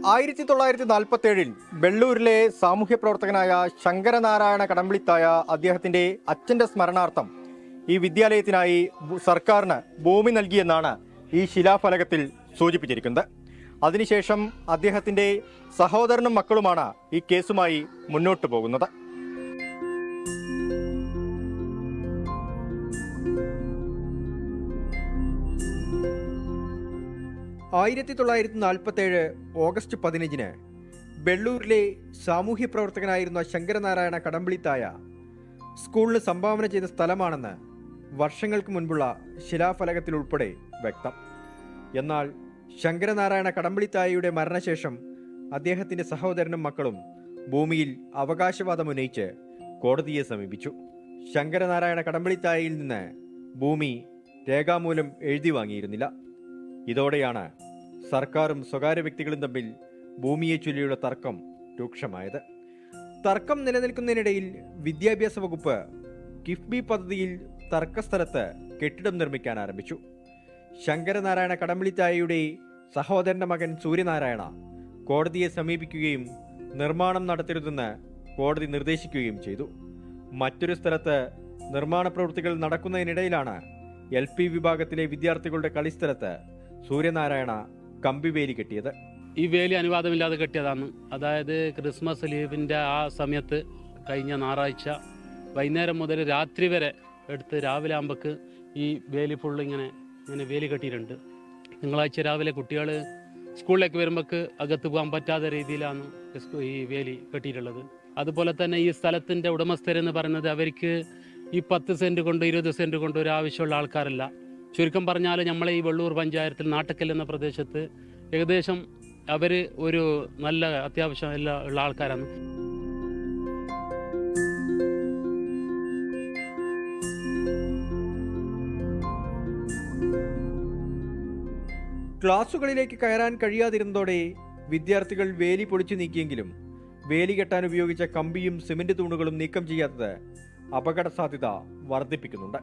1947 വെള്ളൂരിലെ സാമൂഹ്യ പ്രവർത്തകനായ ശങ്കരനാരായണ കടമ്പിളിത്തായ അദ്ദേഹത്തിന്റെ അച്ഛന്റെ സ്മരണാർത്ഥം ഈ വിദ്യാലയത്തിനായി സർക്കാരിന് ഭൂമി നൽകിയെന്നാണ് ഈ ശിലാഫലകത്തിൽ സൂചിപ്പിച്ചിരിക്കുന്നത്. അതിനുശേഷം അദ്ദേഹത്തിന്റെ സഹോദരനും മക്കളുമാണ് ഈ കേസുമായി മുന്നോട്ട് പോകുന്നത്. 1947 ഓഗസ്റ്റ് 15 വെള്ളൂരിലെ സാമൂഹ്യ പ്രവർത്തകനായിരുന്ന ശങ്കരനാരായണ കടമ്പിളിത്തായ സ്കൂളിന് സംഭാവന ചെയ്ത സ്ഥലമാണെന്ന് വർഷങ്ങൾക്ക് മുൻപുള്ള ശിലാഫലകത്തിൽ ഉൾപ്പെടെ വ്യക്തം. എന്നാൽ ശങ്കരനാരായണ കടമ്പിളിത്തായയുടെ മരണശേഷം അദ്ദേഹത്തിന്റെ സഹോദരനും മക്കളും ഭൂമിയിൽ അവകാശവാദം ഉന്നയിച്ച് കോടതിയെ സമീപിച്ചു. ശങ്കരനാരായണ കടമ്പിളിത്തായയിൽ നിന്ന് ഭൂമി രേഖാമൂലം എഴുതി വാങ്ങിയിരുന്നില്ല. ഇതോടെയാണ് സർക്കാരും സ്വകാര്യ വ്യക്തികളും തമ്മിൽ ഭൂമിയെ ചൊല്ലിയുള്ള തർക്കം രൂക്ഷമായത്. തർക്കം നിലനിൽക്കുന്നതിനിടയിൽ വിദ്യാഭ്യാസ വകുപ്പ് കിഫ്ബി പദ്ധതിയിൽ തർക്കസ്ഥലത്ത് കെട്ടിടം നിർമ്മിക്കാൻ ആരംഭിച്ചു. ശങ്കരനാരായണ കടമ്പിളിത്തായയുടെ സഹോദരന്റെ മകൻ സൂര്യനാരായണ കോടതിയെ സമീപിക്കുകയും നിർമ്മാണം നടത്തരുതെന്ന് കോടതി നിർദ്ദേശിക്കുകയും ചെയ്തു. മറ്റൊരു സ്ഥലത്ത് നിർമ്മാണ പ്രവൃത്തികൾ നടക്കുന്നതിനിടയിലാണ് LP വിഭാഗത്തിലെ വിദ്യാർത്ഥികളുടെ കളിസ്ഥലത്ത് സൂര്യനാരായണ കമ്പിവേലി കെട്ടിയത്. ഈ വേലി അനുവാദമില്ലാതെ കെട്ടിയതാണ്. അതായത് ക്രിസ്മസ് ലീവിൻ്റെ ആ സമയത്ത് കഴിഞ്ഞ ഞായറാഴ്ച വൈകുന്നേരം മുതൽ രാത്രി വരെ എടുത്ത് രാവിലെ ആകുമ്പോൾക്ക് ഈ വേലി ഫുള്ള് ഇങ്ങനെ വേലി കെട്ടിയിട്ടുണ്ട്. തിങ്കളാഴ്ച രാവിലെ കുട്ടികൾ സ്കൂളിലേക്ക് വരുമ്പോൾക്ക് അകത്ത് പോകാൻ പറ്റാത്ത രീതിയിലാണ് ഈ വേലി കെട്ടിയിട്ടുള്ളത്. അതുപോലെ തന്നെ ഈ സ്ഥലത്തിൻ്റെ ഉടമസ്ഥരെന്ന് പറയുന്നത് അവർക്ക് ഈ 10 സെൻറ്റ് കൊണ്ട് 20 സെൻറ്റ് കൊണ്ട് ഒരു ആവശ്യമുള്ള ആൾക്കാരല്ല. ചുരുക്കം പറഞ്ഞാൽ നമ്മളെ ഈ വെള്ളൂർ പഞ്ചായത്തിൽ നാട്ടക്കൽ എന്ന പ്രദേശത്ത് ഏകദേശം അവർ ഒരു നല്ല അത്യാവശ്യം എല്ലാം ഉള്ള ആൾക്കാരാണ്. ക്ലാസുകളിലേക്ക് കയറാൻ കഴിയാതിരുന്നതോടെ വിദ്യാർത്ഥികൾ വേലി പൊളിച്ചു നീക്കിയെങ്കിലും വേലി കെട്ടാൻ ഉപയോഗിച്ച കമ്പിയും സിമന്റ് തൂണുകളും നീക്കം ചെയ്യാത്തത് അപകട സാധ്യത വർദ്ധിപ്പിക്കുന്നുണ്ട്.